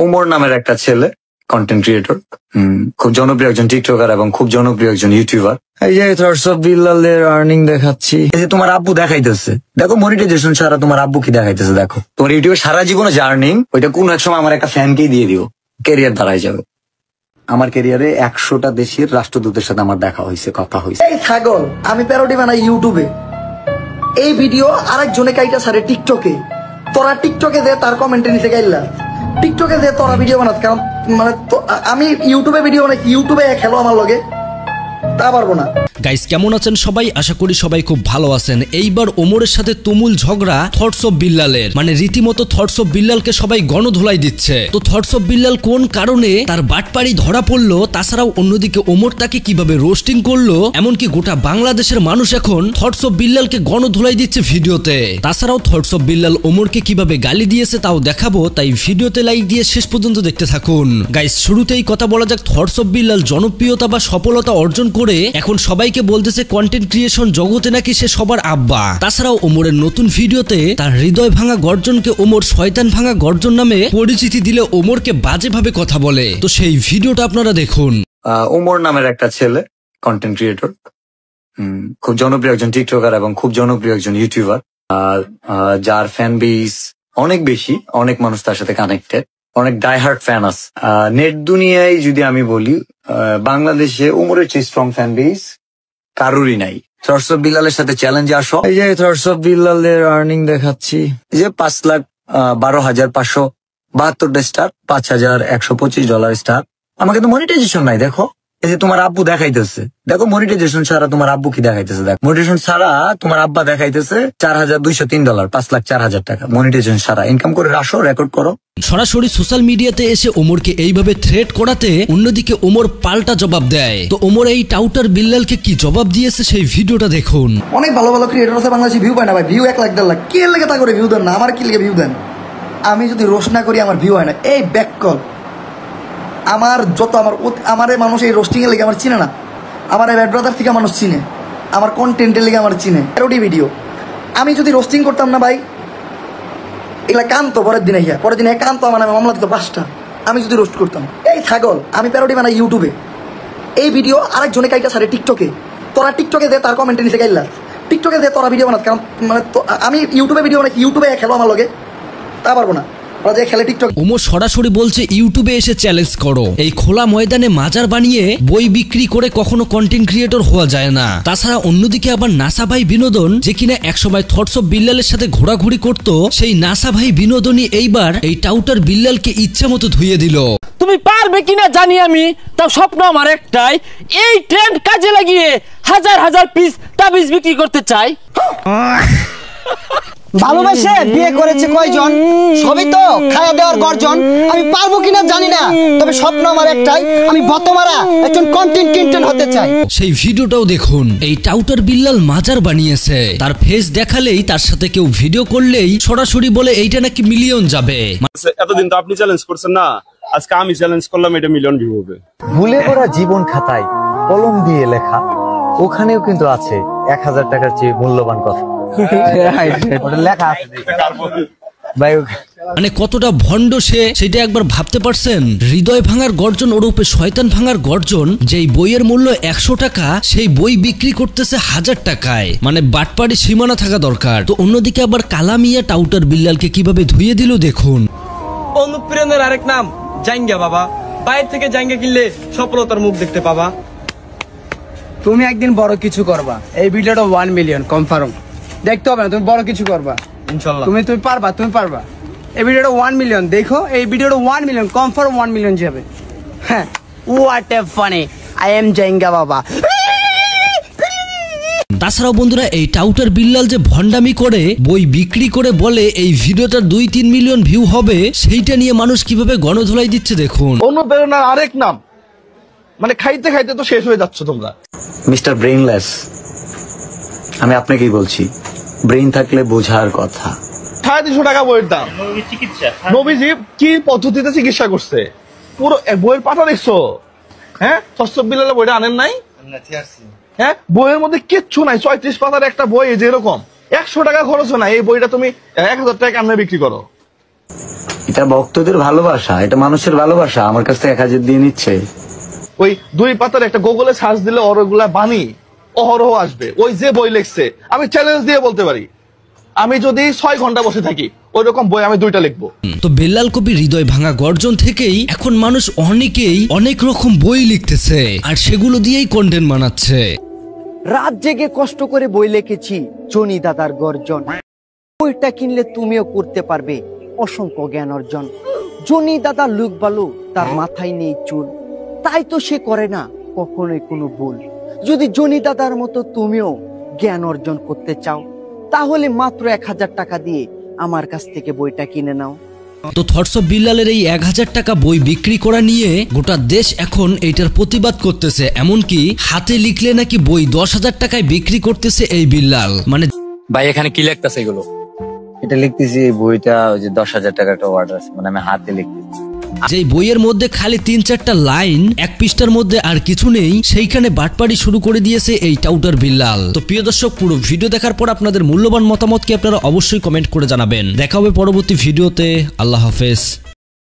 ওমর নামের একটা ছেলে, কন্টেন্ট ক্রিয়েটর, খুব জনপ্রিয় একজন টিকটকার এবং খুব জনপ্রিয় একজন ইউটিউবার। এই যে থটস অফ বিল্লালের আর্নিং দেখাচ্ছি। এই যে তোমার আব্বু দেখাইতেছে, দেখো মনিটাইজেশন ছাড়া তোমার আব্বু কি দেখাইতেছে। দেখো তোমার ইউটিউবে সারা জীবনে যে আর্নিং, ওইটা কোন এক সময় আমার একটা ফ্যানকেই দিয়ে দিও, ক্যারিয়ার দাঁড়ায় যাবে। আমার ক্যারিয়ারে 100টা দেশের রাষ্ট্রদূতের সাথে আমার দেখা হয়েছে, কথা হয়েছে। এই ছাগল, আমি প্যারোডি বানাই ইউটিউবে, এই ভিডিও আরেকজনে কাইটা সারে টিকটকে। তোরা টিকটকে দে তার কমেন্টে নিচে গাইলা, টিকটকে দে তোরা ভিডিও বানাত। কারণ মানে আমি ইউটিউবে ভিডিও বানাই, ইউটিউবে খেলো আমার লগে, তা পারবো না। গাইস কেমন আছেন সবাই? আশা করি সবাই খুব ভালো আছেন। এইবার ওমরের সাথে তুমুল ঝগড়া থটস অফ বিল্লালের, মানে রীতিমতো থটস অফ বিল্লালকে সবাই গণধোলাই দিচ্ছে। তো থটস অফ বিল্লাল কোন কারণে তার বাটপাড়ি ধরা পড়লো, তাছাড়াও অন্যদিকে ওমর তাকে কিভাবে রোস্টিং করলো, এমনকি গোটা বাংলাদেশের মানুষ এখন থটস অফ বিল্লালকে গণধোলাই দিচ্ছে ভিডিওতে। তাছাড়াও থটস অফ বিল্লাল ওমরকে কিভাবে গালি দিয়েছে তাও দেখাবো, তাই ভিডিওতে লাইক দিয়ে শেষ পর্যন্ত দেখতে থাকুন। গাইস শুরুতেই কথা বলা যাক, থটস অফ বিল্লাল জনপ্রিয়তা বা সফলতা অর্জন করে এখন সবাইকে বলতেছে কন্টেন্ট ক্রিয়েশন জগতে নাকি সে সবার আব্বা। তাছাড়াও ওমরের নতুন ভিডিওতে তার হৃদয় ভাঙা গর্জনকে ওমর শয়তান ভাঙা গর্জন নামে পরিচিতি দিলে ওমরকে বাজেভাবে কথা বলে। তো সেই ভিডিওটা আপনারা দেখুন। ওমর নামের একটা ছেলে, কন্টেন্ট ক্রিয়েটর, খুব জনপ্রিয় একজন টিকটকার এবং খুব জনপ্রিয় একজন ইউটিউবার, যার ফ্যান বেস অনেক বেশি, অনেক মানুষ তার সাথে কানেক্টেড, অনেক ডাইহার্ট ফ্যান আছে। নেট দুনিয়ায় যদি আমি বলি, বাংলাদেশে ওমরের চেয়ে স্ট্রং ফ্যান বেস কারোরই নাই। থটস অফ বিল্লালের সাথে চ্যালেঞ্জে আসো। এই যে থটস অফ বিল্লালের আর্নিং দেখাচ্ছি। এই যে $5,12,572 স্টার, $5,125 স্টার। আমাকে তো মনিটাইজেশন নাই। দেখো এই যে তোমার আব্বু দেখাইতেছে, দেখো মনিটাইজেশন ছাড়া তোমার আব্বু কি দেখাইতেছে। দেখো মনিটাইজেশন ছাড়া তোমার আব্বা দেখাইতেছে $4,203, $5,04,000 মনিটাইজেশন ছাড়া। ইনকাম করে আসো, রেকর্ড করো। সরাসরি সোশ্যাল মিডিয়াতে এসে ওমরকে এইভাবে থ্রেট করাতে অন্যদিকে ওমর পাল্টা জবাব দেয়। তো ওমর এই টাউটার বিল্লালকে কি জবাব দিয়েছে সেই ভিডিওটা দেখুন। অনেক ভালো ভালো ক্রিয়েটর আছে বাংলাদেশে, ভিউ পায় না ভাই, ভিউ 1 লাখ 1.5 লাখ। কে লেগে তা করে ভিউ দেন না? আমার কি লেগে ভিউ দেন? আমি যদি রোস্ট না করি আমার ভিউ হয় না। এই ব্যাককল আমার যত আমার মানুষ এই রোস্টিং এর লেগে আমার চিনে না, আমার এই ব্যাড ব্রাদার থেকে মানুষ চিনে, আমার কন্টেন্টের লেগে আমার চিনে। প্যারোডি ভিডিও আমি যদি রোস্টিং করতাম না ভাই, এগুলা কান্ত পরের দিনে কান্ত আমার নামে মামলা দিত 5টা, আমি যদি রোস্ট করতাম। এই ছাগল, আমি প্যারোডি বানাই ইউটিউবে, এই ভিডিও আরেকজনে কাইটা সারে টিকটকে। তোরা টিকটকে দে তার কমেন্টে নিচে গাইলা, টিকটকে দে তোরা ভিডিও বানাত। কারণ মানে আমি ইউটিউবে ভিডিও বানাই, ইউটিউবে খেলো আমার লগে, তা পারবো না। ওমর সরাসরি বলছে ইউটিউবে এসে চ্যালেঞ্জ করো। এই খোলা ময়দানে মাজার বানিয়ে বই বিক্রি করে কখনো কন্টেন্ট ক্রিয়েটর হওয়া যায় না। তাছাড়া অন্যদিকে আবার নাসা ভাই বিনোদন, যে কিনা একসময় থটস অফ বিল্লালের সাথে ঘোরাঘুরি করত, সেই নাসা ভাই বিনোদনই এইবার এই টাউটার বিল্লালকে ইচ্ছা মতো ধুয়ে দিল। তুমি পারবে কিনা জানি আমি, তাও স্বপ্ন আমার একটাই, এই ট্রেন্ড কাজে লাগিয়ে হাজার হাজার পিস তাবিজ বিক্রি করতে চাই। ভালোবাসে বিয়ে করেছে কয়জন, সবই তো খাওয়া দেওয়ার গর্জন। আমি পারবো কিনা জানি না, তবে স্বপ্ন আমার একটাই, আমি বতমারা একজন কন্টেন্ট ক্রিয়েটর হতে চাই। সেই ভিডিওটাও দেখুন। এই টাউটার বিল্লাল মাজার বানিয়েছে, তার ফেস দেখালেই, তার সাথে কেউ ভিডিও করলেই সরাসরি বলে এইটা নাকি মিলিয়ন যাবে। এতদিন তো আপনি চ্যালেঞ্জ করছেন না, আজকে আমি চ্যালেঞ্জ করলাম, এটা মিলিয়ন ভিউ হবে। ভুলে করা জীবন খাতায় কলম দিয়ে লেখা, ওখানেও কিন্তু আছে 1,000 টাকার চেয়ে মূল্যবান কথা লেখা আছে। মানে কতটা ভণ্ড সে, সেটা একবার ভাবতে পারছেন? হৃদয় ভাঙার গর্জন ওরূপে শয়তান ভাঙার গর্জন, যেই বইয়ের মূল্য 100 টাকা, সেই বই বিক্রি করতেছে 1000 টাকায়। মানে বাটপাড়ি সীমানা থাকা দরকার। তো অন্যদিকে আবার কালামিয়া টাউটার বিল্লালকে কিভাবে ধুয়ে দিল দেখুন। অনুপ্রেরণার আরেক নাম জাঙ্গা বাবা, বাইরে থেকে জাঙ্গা কিনলে সফলতার মুখ দেখতে পাবা। তুমি একদিন বড় কিছু করবা, এই ভিডিওটা 1 মিলিয়ন কনফার্ম। দেখতে হবে না, তুমি বড় কিছু করবা ইনশাআল্লাহ। তুমি পারবা। এই ভিডিওটা 1 মিলিয়ন দেখো, এই ভিডিওটা 1 মিলিয়ন কনফার্ম 1 মিলিয়ন যাবে। হ্যাঁ, what a funny, I am Janga Baba. তাছাড়াও বন্ধুরা, এই টাউটার বিল্লাল যে ভণ্ডামি করে বই বিক্রি করে বলে এই ভিডিওটার 2-3 মিলিয়ন ভিউ হবে, সেইটা নিয়ে মানুষ কিভাবে গণধোলাই দিচ্ছে দেখুন। অনুপ্রেরণার আরেক নাম, মানে খাইতে খাইতে তো শেষ হয়ে যাচ্ছে তোমরা। মিস্টার ব্রেইনলেস, আমি আপনাকেই বলছি, ব্রেইন থাকলে বোঝার কথা। 350 টাকা বইয়ের দাম। নবীজি কি পদ্ধতিতে চিকিৎসা করছে, পুরো বইয়ের পাতা দেখছো? হ্যাঁ, থটস অফ বিল্লালের বইটা আনেন নাই? হ্যাঁ, বইয়ের মধ্যে কিচ্ছু নাই, 34 পাতার একটা বই, যেরকম 100 টাকা খরচ হয় না। এই বইটা তুমি 1000 টাকা কেমনে বিক্রি করো? এটা ভক্তদের ভালোবাসা, এটা মানুষের ভালোবাসা। আমার কাছ থেকে 1000 দিয়ে নিচ্ছে। ওই 2 পাতার একটা গুগলে সার্চ দিলে ওরগুলা বাণী অহরহ আসবে। ওই যে বই লিখছে, আমি চ্যালেঞ্জ দিয়ে বলতে পারি, আমি যদি 6 ঘন্টা বসে থাকি ওই রকম বই আমি 2টা লিখবো। তো বেল্লাল কবির হৃদয় ভাঙা গর্জন থেকেই এখন মানুষ অনেকেই অনেক রকম বই লিখতেছে আর সেগুলো দিয়েই কন্টেন্ট বানাচ্ছে। রাত জেগে কষ্ট করে বই লিখেছি জনি দাদার গর্জন, বইটা কিনলে তুমিও করতে পারবে অসংখ্য জ্ঞান অর্জন। জনি দাদার লুক বালু, তার মাথায় নেই চুল, তাই তো সে করে না কখনোই কোনো ভুল। যদি জনি দাদার মতো তুমিও জ্ঞান অর্জন করতে চাও তাহলে মাত্র 1000 টাকা দিয়ে আমার কাছ থেকে বইটা কিনে নাও। তো থটস অফ বিল্লালের এই 1000 টাকা বই বিক্রি করা নিয়ে গোটা দেশ এখন এইটার প্রতিবাদ করতেছে, এমনকি হাতে লিখলে নাকি বই 10,000 টাকায় বিক্রি করতেছে এই বিল্লাল। মানে ভাই এখানে কি লিখতেছে এগুলো? এটা লিখতেছি এই বইটা ওই যে 10,000 টাকা একটা অর্ডার আছে, মানে আমি হাতে লিখতেছি। যেই বইয়ের মধ্যে খালি 3-4টা লাইন, 1 পৃষ্ঠার মধ্যে আর কিছু নেই, সেইখানে বাটপাড়ি শুরু করে দিয়েছে এই টাউটার বিল্লাল। তো প্রিয় দর্শক, পুরো ভিডিও দেখার পর আপনাদের মূল্যবান মতামত কি আপনারা অবশ্যই কমেন্ট করে জানাবেন। দেখা হবে পরবর্তী ভিডিওতে। আল্লাহ হাফেজ।